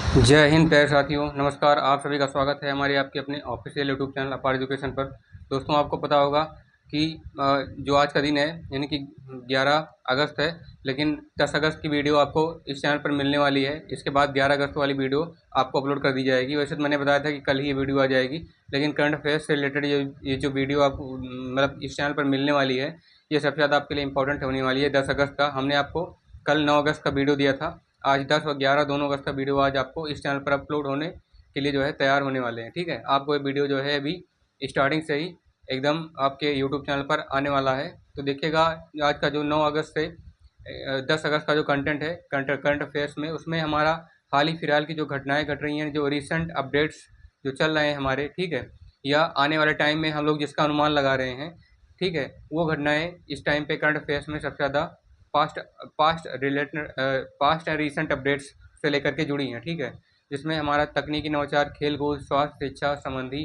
जय हिंद प्यारे साथियों, नमस्कार। आप सभी का स्वागत है हमारे आपके अपने ऑफिशियल यूट्यूब चैनल अपार एजुकेशन पर। दोस्तों, आपको पता होगा कि जो आज का दिन है यानी कि 11 अगस्त है, लेकिन 10 अगस्त की वीडियो आपको इस चैनल पर मिलने वाली है। इसके बाद 11 अगस्त वाली वीडियो आपको अपलोड कर दी जाएगी। वैसे तो मैंने बताया था कि कल ही ये वीडियो आ जाएगी, लेकिन करंट अफेयर्स से रिलेटेड ये जो वीडियो आपको मतलब इस चैनल पर मिलने वाली है, ये सबसे ज़्यादा आपके लिए इंपॉर्टेंट होने वाली है। 10 अगस्त का हमने आपको कल 9 अगस्त का वीडियो दिया था। आज 10 और 11 दोनों अगस्त का वीडियो आज आपको इस चैनल पर अपलोड होने के लिए जो है तैयार होने वाले हैं। ठीक है, आपको ये वीडियो जो है अभी स्टार्टिंग से ही एकदम आपके यूट्यूब चैनल पर आने वाला है। तो देखिएगा, आज का जो 9 अगस्त से 10 अगस्त का जो कंटेंट है करंट अफेयर्स में, उसमें हमारा हाल ही फिलहाल की जो घटनाएं घट रही हैं, जो रिसेंट अपडेट्स जो चल रहे हैं हमारे, ठीक है, या आने वाले टाइम में हम लोग जिसका अनुमान लगा रहे हैं, ठीक है, वो घटनाएं इस टाइम पे करंट अफेयर्स में सबसे ज़्यादा past past and recent updates से लेकर के जुड़ी हैं। ठीक है, जिसमें हमारा तकनीकी नवाचार, खेल कूद, स्वास्थ्य, शिक्षा संबंधी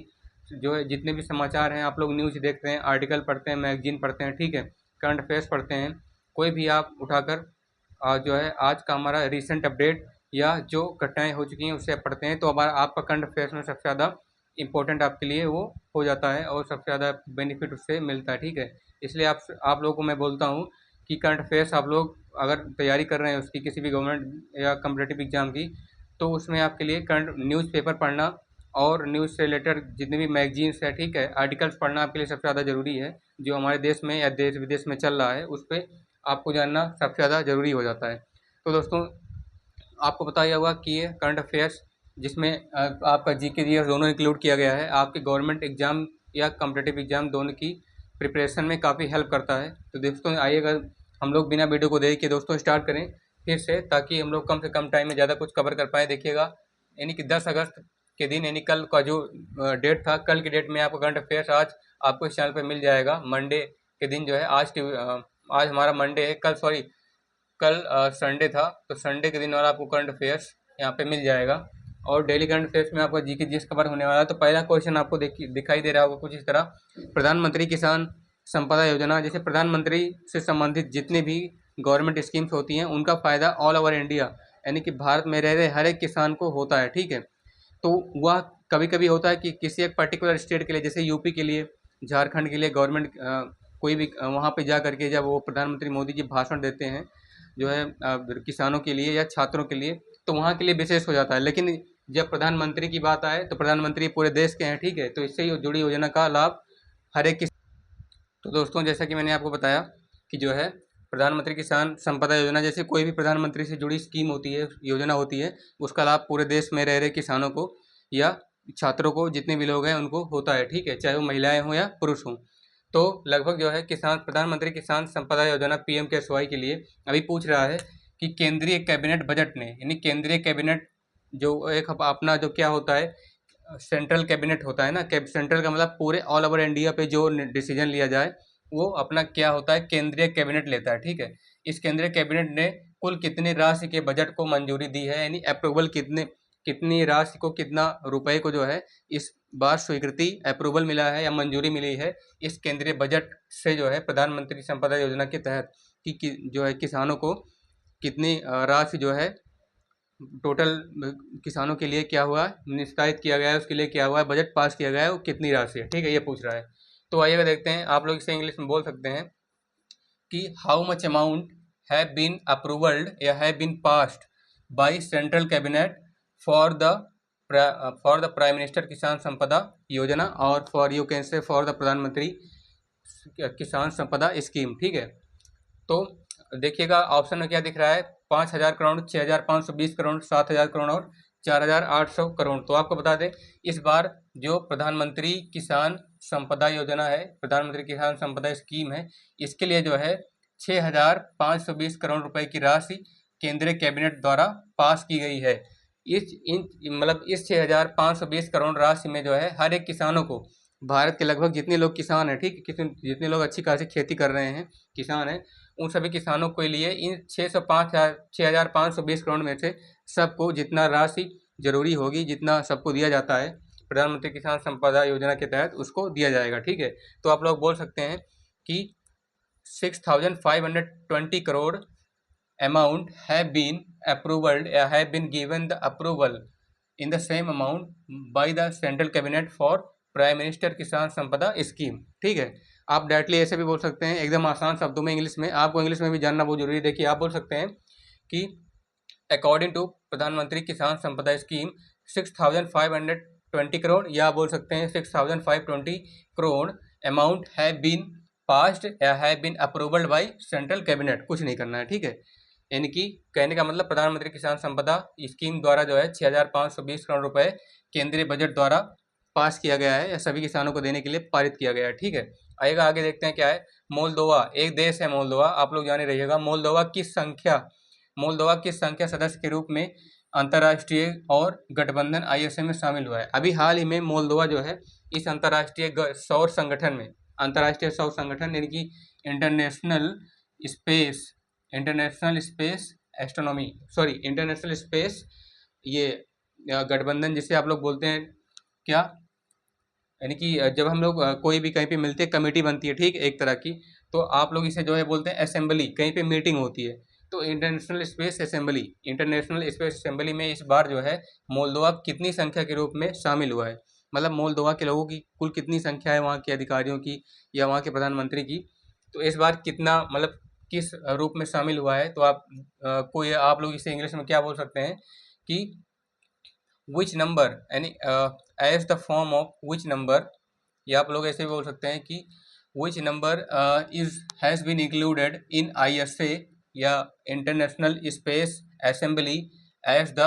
जो है जितने भी समाचार हैं, आप लोग न्यूज़ देखते हैं, आर्टिकल पढ़ते हैं, मैगजीन पढ़ते हैं, ठीक है, करंट अफेयर्स पढ़ते हैं, कोई भी आप उठाकर जो है आज का हमारा रिसेंट अपडेट या जो घटनाएं हो चुकी हैं उससे आप पढ़ते हैं, तो अब आपका करंट अफेयर्स में सबसे ज़्यादा इंपॉर्टेंट आपके लिए वो हो जाता है और सबसे ज़्यादा बेनिफिट उससे मिलता है। ठीक है, इसलिए आप लोगों को मैं बोलता हूँ कि करंट अफेयर्स आप लोग अगर तैयारी कर रहे हैं उसकी, किसी भी गवर्नमेंट या कम्पिटिटिव एग्जाम की, तो उसमें आपके लिए करंट न्यूज़पेपर पढ़ना और न्यूज़ से रिलेटेड जितने भी मैगजीन्स है, ठीक है, आर्टिकल्स पढ़ना आपके लिए सबसे ज़्यादा ज़रूरी है। जो हमारे देश में या देश विदेश में चल रहा है उस पर आपको जानना सबसे ज़्यादा ज़रूरी हो जाता है। तो दोस्तों, आपको पता ही होगा कि ये करंट अफेयर्स जिसमें आपका जीके जीएस दोनों इंक्लूड किया गया है, आपके गवर्नमेंट एग्जाम या कम्पिटिटिव एग्जाम दोनों की प्रिपरेशन में काफ़ी हेल्प करता है। तो दोस्तों, आइएगा हम लोग बिना वीडियो को देख के दोस्तों स्टार्ट करें फिर से, ताकि हम लोग कम से कम टाइम में ज़्यादा कुछ कवर कर पाएँ। देखिएगा, यानी कि 10 अगस्त के दिन, यानी कल का जो डेट था, कल की डेट में आपको करंट अफेयर्स आज आपको इस चैनल पर मिल जाएगा। मंडे के दिन जो है आज हमारा मंडे है, कल सॉरी कल संडे था, तो संडे के दिन और आपको करंट अफेयर्स यहाँ पे मिल जाएगा। और डेली करंट अफेयर्स में आपका जीके जीएस कवर होने वाला है। तो पहला क्वेश्चन आपको दिखाई दे रहा होगा कुछ इस तरह: प्रधानमंत्री किसान संपदा योजना। जैसे प्रधानमंत्री से संबंधित जितने भी गवर्नमेंट स्कीम्स होती हैं, उनका फ़ायदा ऑल ओवर इंडिया यानी कि भारत में रह रहे हर एक किसान को होता है। ठीक है, तो वह कभी कभी होता है कि किसी एक पर्टिकुलर स्टेट के लिए, जैसे यूपी के लिए, झारखंड के लिए गवर्नमेंट कोई भी वहाँ पे जा करके जब वो प्रधानमंत्री मोदी जी भाषण देते हैं जो है किसानों के लिए या छात्रों के लिए, तो वहाँ के लिए विशेष हो जाता है। लेकिन जब प्रधानमंत्री की बात आए तो प्रधानमंत्री पूरे देश के हैं। ठीक है, तो इससे जुड़ी योजना का लाभ हर एक। तो दोस्तों, जैसा कि मैंने आपको बताया कि जो है प्रधानमंत्री किसान संपदा योजना, जैसे कोई भी प्रधानमंत्री से जुड़ी स्कीम होती है, योजना होती है, उसका लाभ पूरे देश में रह रहे किसानों को या छात्रों को, जितने भी लोग हैं उनको होता है। ठीक है, चाहे वो महिलाएं हों या पुरुष हों। तो लगभग जो है किसान प्रधानमंत्री किसान संपदा योजना पीएम के लिए अभी पूछ रहा है कि केंद्रीय कैबिनेट बजट ने, यानी केंद्रीय कैबिनेट जो एक अपना जो क्या होता है, सेंट्रल कैबिनेट होता है ना, सेंट्रल का मतलब पूरे ऑल ओवर इंडिया पे जो डिसीजन लिया जाए वो अपना क्या होता है, केंद्रीय कैबिनेट लेता है। ठीक है, इस केंद्रीय कैबिनेट ने कुल कितनी राशि के बजट को मंजूरी दी है, यानी अप्रूवल कितनी राशि को, कितना रुपए को जो है इस बार स्वीकृति अप्रूवल मिला है या मंजूरी मिली है इस केंद्रीय बजट से, जो है प्रधानमंत्री संपदा योजना के तहत, जो है किसानों को कितनी राशि जो है टोटल किसानों के लिए क्या हुआ निश्चित किया गया है, उसके लिए क्या हुआ है, बजट पास किया गया है, वो कितनी राशि है। ठीक है, ये पूछ रहा है। तो आइएगा देखते हैं, आप लोग इसे इंग्लिश में बोल सकते हैं कि how much amount have been approved या have been passed by central cabinet for the prime minister Kisan Sampada Yojana, और for you can say for the Pradhan Mantri Kisan संपदा स्कीम। ठीक है, तो देखिएगा ऑप्शन में क्या दिख रहा है: 5,000 करोड़, 6,520 करोड़, 7,000 करोड़ और 4,800 करोड़। तो आपको बता दें, इस बार जो प्रधानमंत्री किसान संपदा योजना है, प्रधानमंत्री किसान संपदा स्कीम है, इसके लिए जो है 6,520 करोड़ रुपए की राशि केंद्रीय कैबिनेट द्वारा पास की गई है। इस 6,520 करोड़ राशि में जो है हर एक किसानों को, भारत के लगभग जितने लोग किसान हैं, ठीक, जितने लोग अच्छी खासी खेती कर रहे हैं, किसान हैं, उन सभी किसानों के लिए इन 6,520 करोड़ में से सबको जितना राशि जरूरी होगी, जितना सबको दिया जाता है प्रधानमंत्री किसान संपदा योजना के तहत, उसको दिया जाएगा। ठीक है, तो आप लोग बोल सकते हैं कि 6,520 crore amount have been approved have been given the approval in the same amount by the central cabinet for prime minister Kisan संपदा स्कीम। ठीक है, आप डायरेक्टली ऐसे भी बोल सकते हैं, एकदम आसान शब्दों में इंग्लिश में, आपको इंग्लिश में भी जानना बहुत जरूरी है। देखिए आप बोल सकते हैं कि अकॉर्डिंग टू प्रधानमंत्री किसान संपदा स्कीम 6520 करोड़, या बोल सकते हैं 6520 crore amount have been passed या have been approved by central cabinet. कुछ नहीं करना है, ठीक है। यानी कि कहने का मतलब प्रधानमंत्री किसान संपदा स्कीम द्वारा जो है 6520 करोड़ रुपए केंद्रीय बजट द्वारा पास किया गया है या सभी किसानों को देने के लिए पारित किया गया है। ठीक है, आएगा आगे देखते हैं क्या है। मोल्दोवा एक देश है, मोल्दोवा आप लोग जाने रहिएगा। मोल्दोवा किस संख्या सदस्य के रूप में अंतर्राष्ट्रीय और गठबंधन आईएसए में शामिल हुआ है। अभी हाल ही में मोल्दोवा जो है इस अंतर्राष्ट्रीय सौर संगठन में, अंतर्राष्ट्रीय सौर संगठन यानी कि इंटरनेशनल स्पेस ये गठबंधन जिसे आप लोग बोलते हैं क्या, यानी कि जब हम लोग कोई भी कहीं पे मिलते हैं, कमेटी बनती है, ठीक, एक तरह की, तो आप लोग इसे जो है बोलते हैं असेंबली, कहीं पे मीटिंग होती है, तो इंटरनेशनल स्पेस असेंबली में इस बार जो है मोल्दोवा कितनी संख्या के रूप में शामिल हुआ है, मतलब मोल्दोवा के लोगों की कुल कितनी संख्या है, वहाँ के अधिकारियों की या वहाँ के प्रधानमंत्री की, तो इस बार कितना मतलब किस रूप में शामिल हुआ है। तो आप लोग इसे इंग्लिश में क्या बोल सकते हैं कि विच नंबर, यानी as the form of which number, या आप लोग ऐसे भी बोल सकते हैं कि which number has been included in ISA या international space assembly as the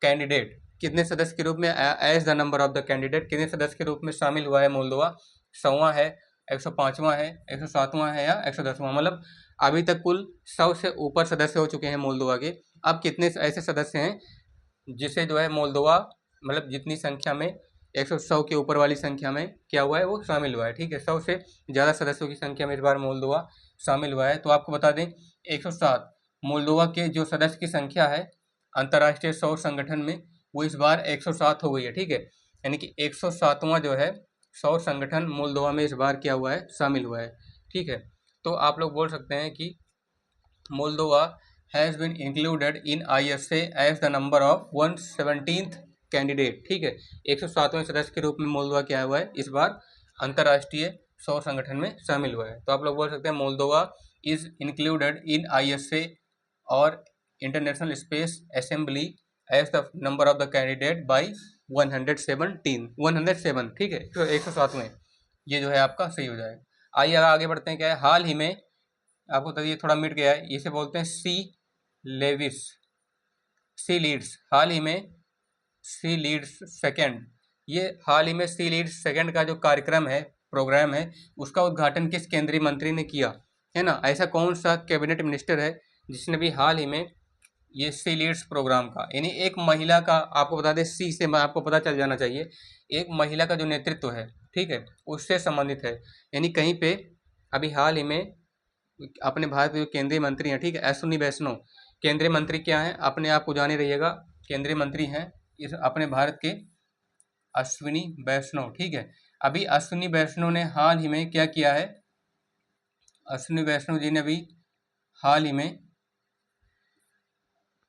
candidate. कितने सदस्य के रूप में, as the number of the candidate, कितने सदस्य के रूप में शामिल हुआ है मोल्दोवा। 100वां है, 105वां है, 107वां है या 110वां, मतलब अभी तक कुल 100 से ऊपर सदस्य हो चुके हैं मोल्दोवा के। अब कितने ऐसे सदस्य हैं जिसे जो है मोल्दोवा मतलब जितनी संख्या में 100 के ऊपर वाली संख्या में क्या हुआ है, वो शामिल हुआ है। ठीक है, 100 से ज़्यादा सदस्यों की संख्या में इस बार मोल्दोवा शामिल हुआ है। तो आपको बता दें 107 मोल्दोवा के जो सदस्य की संख्या है अंतर्राष्ट्रीय सौर संगठन में, वो इस बार 107 हो गई है। ठीक है, यानी कि 107वां जो है सौर संगठन मोल्दोवा में इस बार क्या हुआ है, शामिल हुआ है। ठीक है, तो आप लोग बोल सकते हैं कि Moldova has been included in ISA as the number of 117th candidate. ठीक है, 107वें सदस्य के रूप में मोल्दोवा क्या हुआ है, इस बार अंतर्राष्ट्रीय सौर संगठन में शामिल हुआ है। तो आप लोग बोल सकते हैं Moldova is included in ISA और international space assembly as the number of the candidate by 107। ठीक है, तो 107वें ये जो है आपका सही हो जाएगा। आइए आगे बढ़ते हैं। क्या है, हाल ही में आपको तो ये थोड़ा मिट गया है, इसे बोलते हैं सी लीड्स। हाल ही में सी लीड्स सेकेंड, ये हाल ही में सी लीड्स सेकेंड का जो कार्यक्रम है, प्रोग्राम है, उसका उद्घाटन किस केंद्रीय मंत्री ने किया है ना। ऐसा कौन सा कैबिनेट मिनिस्टर है जिसने भी हाल ही में ये सी लीड्स प्रोग्राम का, यानी एक महिला का, आपको बता दें सी से आपको पता चल जाना चाहिए, एक महिला का जो नेतृत्व है, ठीक है, उससे संबंधित है। यानी कहीं पे अभी हाल ही में अपने भारत के जो केंद्रीय मंत्री हैं, ठीक है, अश्विनी वैष्णव केंद्रीय मंत्री क्या हैं, अपने आप को जाने रहिएगा, केंद्रीय मंत्री हैं इस अपने भारत के अश्विनी वैष्णव। ठीक है, अभी अश्विनी वैष्णव ने हाल ही में क्या किया है, अश्विनी वैष्णव जी ने अभी हाल ही में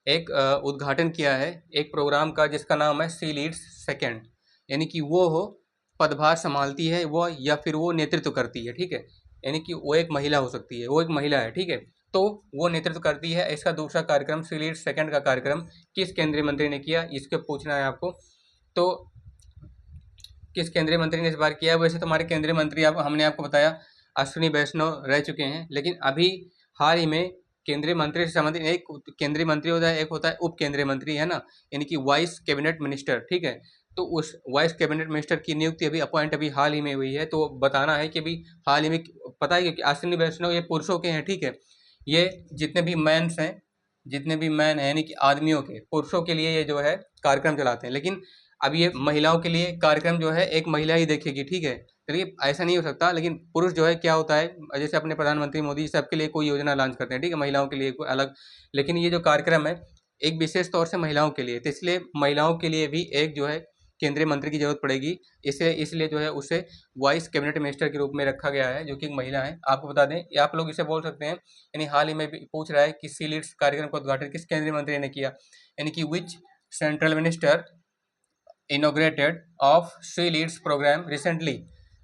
एक उद्घाटन किया है एक प्रोग्राम का जिसका नाम है सी लीड्स सेकेंड, यानी कि वो पदभार संभालती है वो या फिर वो नेतृत्व करती है। ठीक है, यानी कि वो एक महिला हो सकती है, वो एक महिला है। ठीक है, तो वो नेतृत्व करती है। इसका दूसरा कार्यक्रम सी लीड्स सेकेंड का कार्यक्रम किस केंद्रीय मंत्री ने किया, इसके पूछना है आपको। तो किस केंद्रीय मंत्री ने इस बार किया। वैसे तो हमारे केंद्रीय मंत्री हमने आपको बताया अश्विनी वैष्णव रह चुके हैं, लेकिन अभी हाल ही में केंद्रीय मंत्री से संबंधित एक केंद्रीय मंत्री होता है, एक होता है उप केंद्रीय मंत्री, है ना, यानी कि वाइस कैबिनेट मिनिस्टर। ठीक है, तो उस वाइस कैबिनेट मिनिस्टर की नियुक्ति अभी हाल ही में हुई है। तो बताना है कि अभी हाल ही में, पता है कि अश्विनी वैष्णव ये पुरुषों के हैं। ठीक है, ये जितने भी मैन हैं यानी कि आदमियों के, पुरुषों के लिए ये जो है कार्यक्रम चलाते हैं, लेकिन अब ये महिलाओं के लिए कार्यक्रम जो है एक महिला ही देखेगी। ठीक है, चलिए ऐसा नहीं हो सकता, लेकिन पुरुष जो है क्या होता है, जैसे अपने प्रधानमंत्री मोदी सबके लिए कोई योजना लॉन्च करते हैं, ठीक है, महिलाओं के लिए कोई अलग, लेकिन ये जो कार्यक्रम है एक विशेष तौर से महिलाओं के लिए, तो इसलिए महिलाओं के लिए भी एक जो है केंद्रीय मंत्री की जरूरत पड़ेगी, इसलिए जो है उसे वाइस कैबिनेट मिनिस्टर के रूप में रखा गया है, जो कि एक महिला है। आपको बता दें, या आप लोग इसे बोल सकते हैं, यानी हाल ही में भी पूछ रहा है कि सी लीड्स कार्यक्रम का उद्घाटन किस केंद्रीय मंत्री ने किया, यानी कि which central minister inaugurated of C leads programme recently.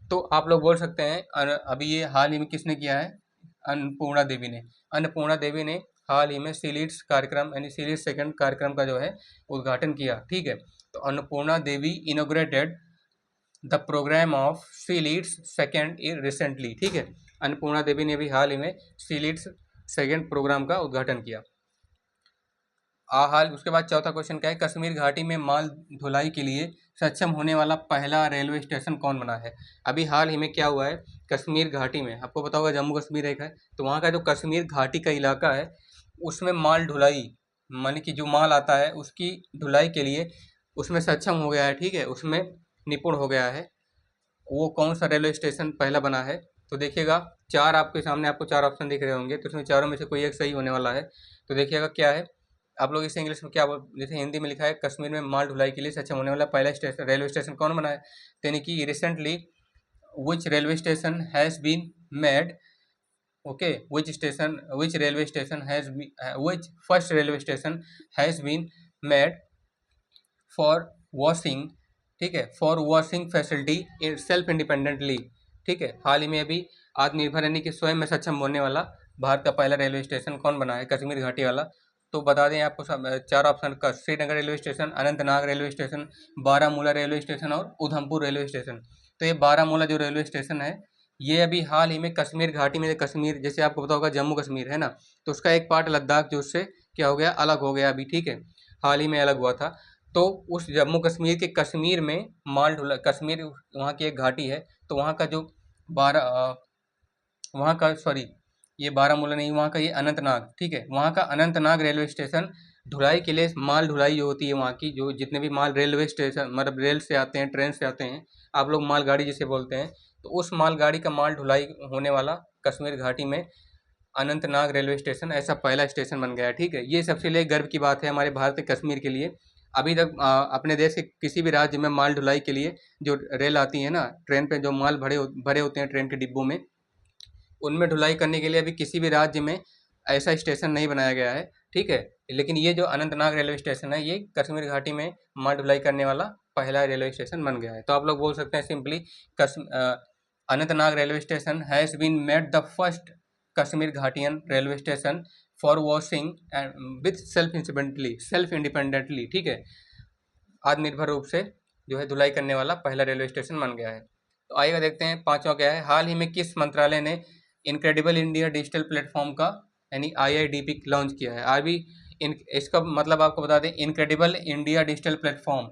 तो आप लोग बोल सकते हैं अभी ये हाल ही में किसने किया है, अन्नपूर्णा देवी ने। अन्नपूर्णा देवी ने हाल ही में सी लीड्स कार्यक्रम यानी सी लीड्स सेकंड कार्यक्रम का जो है उद्घाटन किया, ठीक है। तो Annapurna Devi inaugurated the programme of C leads second recently, ठीक है। अन्नपूर्णा देवी ने भी हाल ही में सी लीड्स सेकेंड प्रोग्राम का उद्घाटन किया। हाल उसके बाद चौथा क्वेश्चन क्या है, कश्मीर घाटी में माल ढुलाई के लिए सक्षम होने वाला पहला रेलवे स्टेशन कौन बना है। अभी हाल ही में क्या हुआ है, कश्मीर घाटी में, आपको पता होगा जम्मू कश्मीर एक है, तो वहाँ का जो कश्मीर घाटी का इलाका है उसमें माल ढुलाई, माने कि जो माल आता है उसकी ढुलाई के लिए उसमें सक्षम हो गया है, ठीक है, उसमें निपुण हो गया है। वो कौन सा रेलवे स्टेशन पहला बना है, तो देखिएगा चार आपके सामने आपको चार ऑप्शन दिख रहे होंगे, तो उसमें चारों में से कोई एक सही होने वाला है। तो देखिएगा क्या है, आप लोग इसे इंग्लिश में क्या बोल, जैसे हिंदी में लिखा है कश्मीर में माल ढुलाई के लिए सक्षम होने वाला पहला स्टेशन रेलवे स्टेशन कौन बना है, तो यानी कि recently which railway station has been made, okay, which railway station has which first railway station has been made for washing, ठीक है, for washing facility self independently, ठीक है। हाल ही में अभी आत्मनिर्भर यानी कि स्वयं में सक्षम होने वाला भारत का पहला रेलवे स्टेशन कौन बना है, कश्मीर घाटी वाला। तो बता दें आपको चार ऑप्शन का, Srinagar railway station, Anantnag railway station, Baramulla railway station और उधमपुर रेलवे स्टेशन। तो ये बारामूला जो रेलवे स्टेशन है ये अभी हाल ही में कश्मीर घाटी में, कश्मीर जैसे आपको पता होगा जम्मू कश्मीर है ना, तो उसका एक पार्ट लद्दाख जो उससे क्या हो गया, अलग हो गया अभी, ठीक है, हाल ही में अलग हुआ था। तो उस जम्मू कश्मीर के कश्मीर में माल ढुला, कश्मीर वहाँ की एक घाटी है, तो वहाँ का जो वहाँ का सॉरी ये बारामूला नहीं, वहाँ का ये अनंतनाग, ठीक है, वहाँ का अनंतनाग रेलवे स्टेशन ढुलाई के लिए, माल ढुलाई जो होती है वहाँ की, जो जितने भी माल रेलवे स्टेशन मतलब रेल से आते हैं, ट्रेन से आते हैं, आप लोग मालगाड़ी जिसे बोलते हैं, तो उस मालगाड़ी का माल ढुलाई होने वाला कश्मीर घाटी में अनंतनाग रेलवे स्टेशन ऐसा पहला स्टेशन बन गया है, ठीक है। ये सबसे लिए गर्व की बात है हमारे भारत के कश्मीर के लिए। अभी तक अपने देश के किसी भी राज्य में माल ढुलाई के लिए जो रेल आती है ना, ट्रेन पे जो माल भरे होते हैं ट्रेन के डिब्बों में, उनमें ढुलाई करने के लिए अभी किसी भी राज्य में ऐसा स्टेशन नहीं बनाया गया है, ठीक है। लेकिन ये जो अनंतनाग रेलवे स्टेशन है ये कश्मीर घाटी में माल ढुलाई करने वाला पहला रेलवे स्टेशन बन गया है। तो आप लोग बोल सकते हैं simply Anantnag railway station has been made the first Kashmir घाटियन railway station for washing and with self independently, ठीक है, आत्मनिर्भर रूप से जो है धुलाई करने वाला पहला रेलवे स्टेशन बन गया है। तो आइएगा देखते हैं पांचवा क्या है, हाल ही में किस मंत्रालय ने इनक्रेडिबल इंडिया डिजिटल प्लेटफॉर्म का यानी IIDP लॉन्च किया है। अभी इसका मतलब आपको बता दें, इनक्रेडिबल इंडिया डिजिटल प्लेटफॉर्म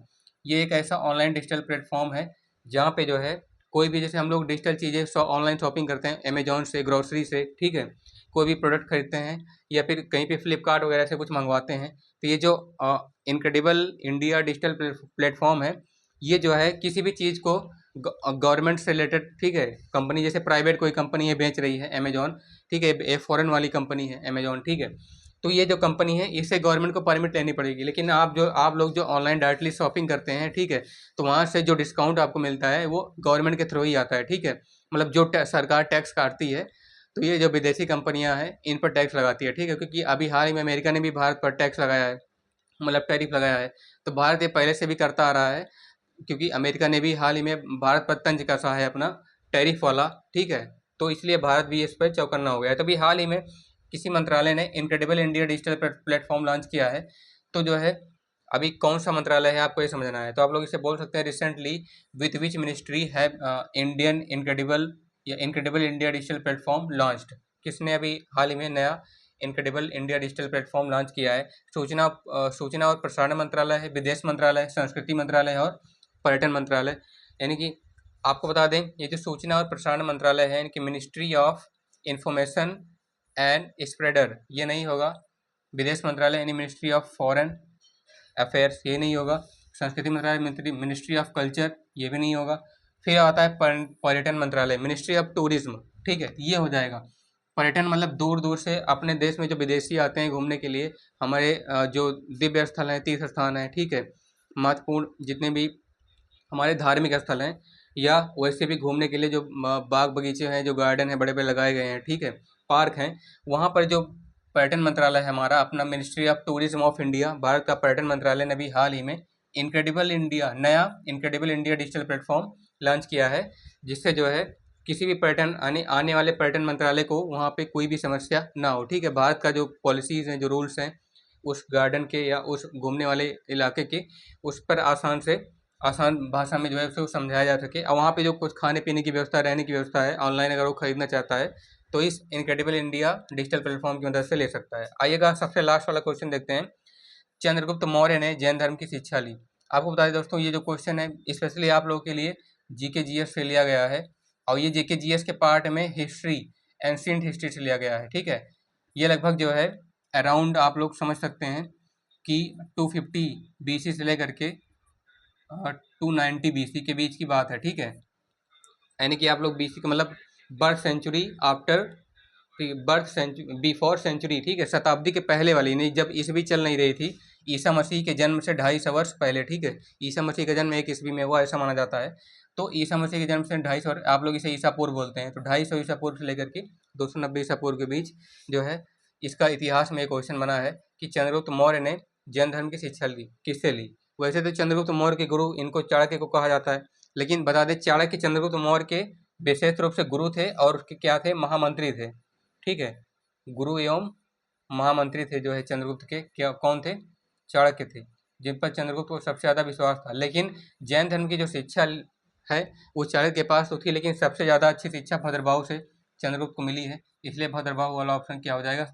ये एक ऐसा ऑनलाइन डिजिटल प्लेटफॉर्म है जहाँ पे जो है कोई भी, जैसे हम लोग डिजिटल चीज़ें ऑनलाइन शॉपिंग करते हैं अमेजोन से, ग्रोसरी से, ठीक है, कोई भी प्रोडक्ट खरीदते हैं या फिर कहीं पे फ्लिपकार्ट वगैरह से कुछ मंगवाते हैं, तो ये जो इनक्रेडिबल इंडिया डिजिटल प्लेटफॉर्म है ये जो है किसी भी चीज़ को गवर्नमेंट से रिलेटेड, ठीक है, कंपनी जैसे प्राइवेट कोई कंपनी है बेच रही है अमेजोन, ठीक है, ये फॉरेन वाली कंपनी है अमेजोन, ठीक है, तो ये जो कंपनी है इसे गवर्नमेंट को परमिट लेनी पड़ेगी। लेकिन आप लोग जो ऑनलाइन डायरेक्टली शॉपिंग करते हैं, ठीक है, तो वहाँ से जो डिस्काउंट आपको मिलता है वो गवर्नमेंट के थ्रू ही आता है, ठीक है, मतलब जो सरकार टैक्स काटती है, तो ये जो विदेशी कंपनियां हैं इन पर टैक्स लगाती है, ठीक है, क्योंकि अभी हाल ही में अमेरिका ने भी भारत पर टैक्स लगाया है, मतलब टैरिफ लगाया है। तो भारत ये पहले से भी करता आ रहा है, क्योंकि अमेरिका ने भी हाल ही में भारत पर तंज कसा है अपना टैरिफ वाला, ठीक है, तो इसलिए भारत भी इस पर चौकन्ना हो गया है। तो अभी हाल ही में किसी मंत्रालय ने incredible India digital platform launch किया है, तो जो है अभी कौन सा मंत्रालय है आपको ये समझना है। तो आप लोग इसे बोल सकते हैं रिसेंटली विथ विच मिनिस्ट्री है इंडियन इनक्रेडिबल या incredible India digital platform launched, किसने अभी हाल ही में नया incredible India digital platform launch किया है। सूचना और प्रसारण मंत्रालय है, विदेश मंत्रालय है, संस्कृति मंत्रालय है और पर्यटन मंत्रालय। यानी कि आपको बता दें ये जो सूचना और प्रसारण मंत्रालय है इनकी ministry of information and spreader ये नहीं होगा, विदेश मंत्रालय यानी मिनिस्ट्री ऑफ फॉरेन अफेयर्स ये नहीं होगा, संस्कृति मंत्रालय मिनिस्ट्री ऑफ कल्चर ये भी नहीं होगा, फिर आता है पर्यटन मंत्रालय मिनिस्ट्री ऑफ टूरिज्म, ठीक है, ये हो जाएगा। पर्यटन मतलब दूर दूर से अपने देश में जो विदेशी आते हैं घूमने के लिए, हमारे जो दिव्य स्थल हैं, तीर्थ स्थान है, ठीक है, महत्वपूर्ण जितने भी हमारे धार्मिक स्थल हैं, या वैसे भी घूमने के लिए जो बाग बगीचे हैं, जो गार्डन है बड़े बड़े लगाए गए हैं, ठीक है, पार्क हैं, वहाँ पर जो पर्यटन मंत्रालय है हमारा, अपना ministry of tourism of India, Bharat का पर्यटन मंत्रालय ने भी हाल ही में नया incredible India digital platform launch किया है, जिससे जो है किसी भी पर्यटन आने वाले पर्यटन मंत्रालय को वहाँ पे कोई भी समस्या ना हो, ठीक है। भारत का जो पॉलिसीज़ हैं, जो रूल्स हैं, उस गार्डन के या उस घूमने वाले इलाके के, उस पर आसान भाषा में जो है उसको समझाया जा सके, और वहाँ पे जो कुछ खाने पीने की व्यवस्था, रहने की व्यवस्था है, ऑनलाइन अगर वो खरीदना चाहता है तो इस इनक्रेडिबल इंडिया डिजिटल प्लेटफॉर्म की मदद से ले सकता है। आइएगा सबसे लास्ट वाला क्वेश्चन देखते हैं। चंद्रगुप्त मौर्य ने जैन धर्म की शिक्षा ली। आपको बता दें दोस्तों, ये जो क्वेश्चन है स्पेशली आप लोगों के लिए जीके जीएस से लिया गया है, और ये जीके जीएस के पार्ट में हिस्ट्री, एंशियंट हिस्ट्री से लिया गया है, ठीक है। ये लगभग जो है अराउंड आप लोग समझ सकते हैं कि 250 बीसी से लेकर के 290 बीसी के बीच की बात है, ठीक है। यानी कि आप लोग बीसी का मतलब birth century after, birth century before century, ठीक है, शताब्दी के पहले वाली, नहीं जब ईसवी चल नहीं रही थी, ईसा मसीह के जन्म से 250 वर्ष पहले, ठीक है। ईसा मसीह का जन्म 1 ईस्वी में हुआ ऐसा माना जाता है, तो ईसा मसीह के जन्म से 250 वर्ष, आप लोग इसे ईसा पूर्व बोलते हैं, तो 250 ईसा पूर्व से लेकर के 290 ईसा पूर्व के बीच जो है इसका इतिहास में एक क्वेश्चन बना है कि चंद्रगुप्त मौर्य ने जैन धर्म की शिक्षा ली, किससे ली। वैसे तो चंद्रगुप्त मौर्य के गुरु इनको चाणक्य को कहा जाता है, लेकिन बता दें चाणक्य चंद्रगुप्त मौर्य के विशेष रूप से गुरु थे, और उसके क्या थे, महामंत्री थे, ठीक है। गुरु एवं महामंत्री थे जो है चंद्रगुप्त के, क्या कौन थे, चाणक्य थे, जिन पर चंद्रगुप्त को सबसे ज़्यादा विश्वास था। लेकिन जैन धर्म की जो शिक्षा है वो चाणक्य के पास तो थी, लेकिन सबसे ज़्यादा अच्छी शिक्षा भद्रबाहु से चंद्रगुप्त को मिली है, इसलिए भद्रबाहु वाला ऑप्शन क्या हो जाएगा,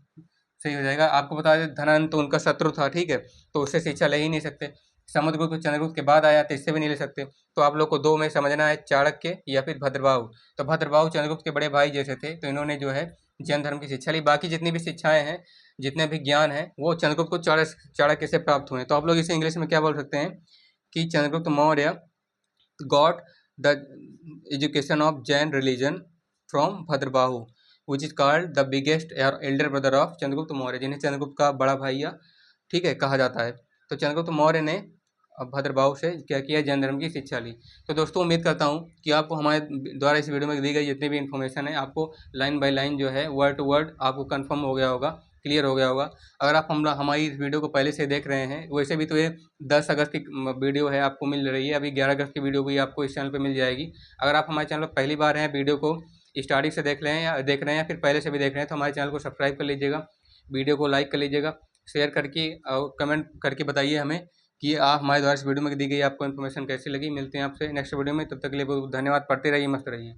सही हो जाएगा। आपको बता दें धनानंद तो उनका शत्रु था, ठीक है, तो उससे शिक्षा ले ही नहीं सकते। समुद्रगुप्त चंद्रगुप्त के बाद आया तो इससे भी नहीं ले सकते। तो आप लोग को दो में समझना है, चाणक्य या फिर भद्रबाहु। तो भद्रबाहु चंद्रगुप्त के बड़े भाई जैसे थे, तो इन्होंने जो है जैन धर्म की शिक्षा ली। बाकी जितनी भी शिक्षाएं हैं, जितने भी ज्ञान है, वो चंद्रगुप्त को चाणक्य से प्राप्त हुए। तो आप लोग इसे इंग्लिश में क्या बोल सकते हैं कि Chandragupta Maurya got the education of Jain religion from Bhadrabahu, which is called the biggest और elder brother of Chandragupta Maurya, जिन्हें चंद्रगुप्त का बड़ा भाई या, ठीक है, कहा जाता है। तो चंद्रगुप्त मौर्य ने भद्रबाहु से क्या किया, जैन धर्म की शिक्षा ली। तो दोस्तों उम्मीद करता हूँ कि आपको हमारे द्वारा इस वीडियो में दी गई जितनी भी इन्फॉर्मेशन है, आपको लाइन बाय लाइन जो है, वर्ड टू वर्ड आपको कंफर्म हो गया होगा, क्लियर हो गया होगा। अगर आप हमारी इस वीडियो को पहले से देख रहे हैं, वैसे भी तो ये 10 अगस्त की वीडियो है, आपको मिल रही है, अभी 11 अगस्त की वीडियो भी आपको इस चैनल पे मिल जाएगी। अगर आप हमारे चैनल पर पहली बार हैं, वीडियो को स्टार्टिंग से देख रहे हैं या फिर पहले से भी देख रहे हैं, तो हमारे चैनल को सब्सक्राइब कर लीजिएगा, वीडियो को लाइक कर लीजिएगा, शेयर करके और कमेंट करके बताइए हमें कि आप हमारे द्वारा इस वीडियो में दी गई आपको इन्फॉर्मेशन कैसी लगी। मिलते हैं आपसे नेक्स्ट वीडियो में, तब तक के लिए बहुत धन्यवाद। पढ़ते रहिए, मस्त रहिए।